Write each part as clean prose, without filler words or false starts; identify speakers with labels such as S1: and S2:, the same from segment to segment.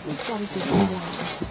S1: Some people lie.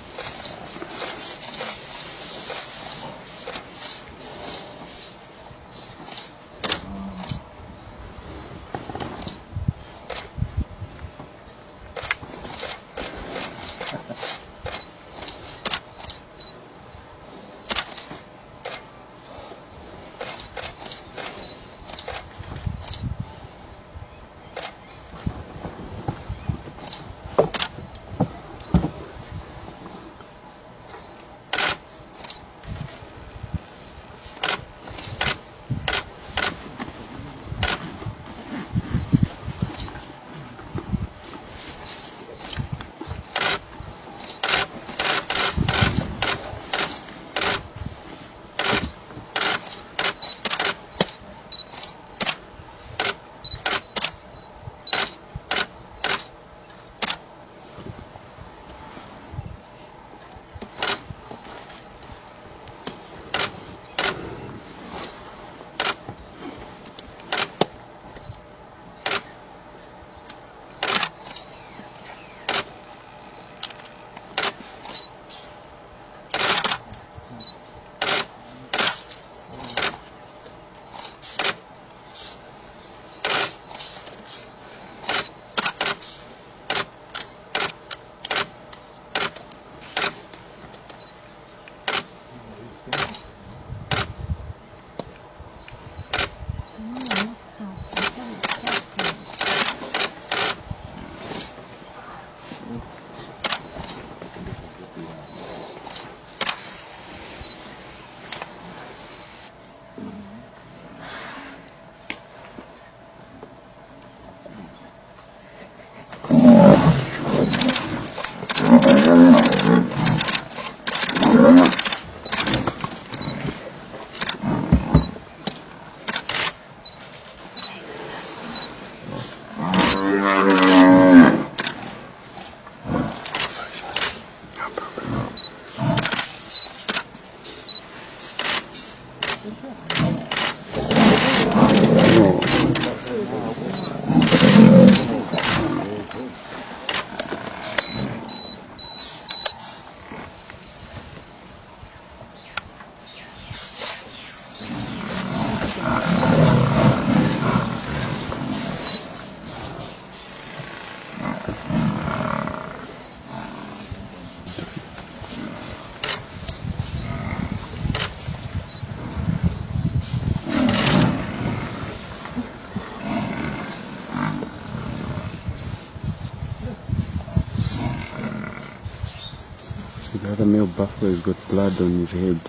S2: The other male buffalo has got blood on his head.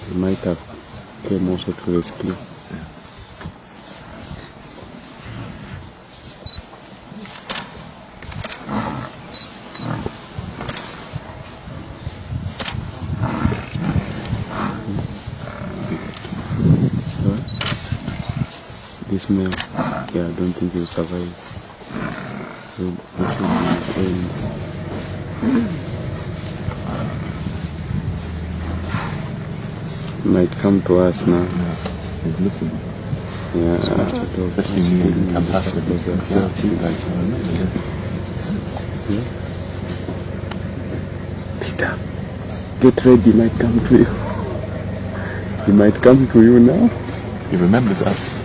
S2: He might have came also to rescue. This male, yeah, I don't think he'll survive. So this will be his end. Might come to us now. Yeah, Peter, get ready, he might come to you. He might come to you now.
S3: He remembers us.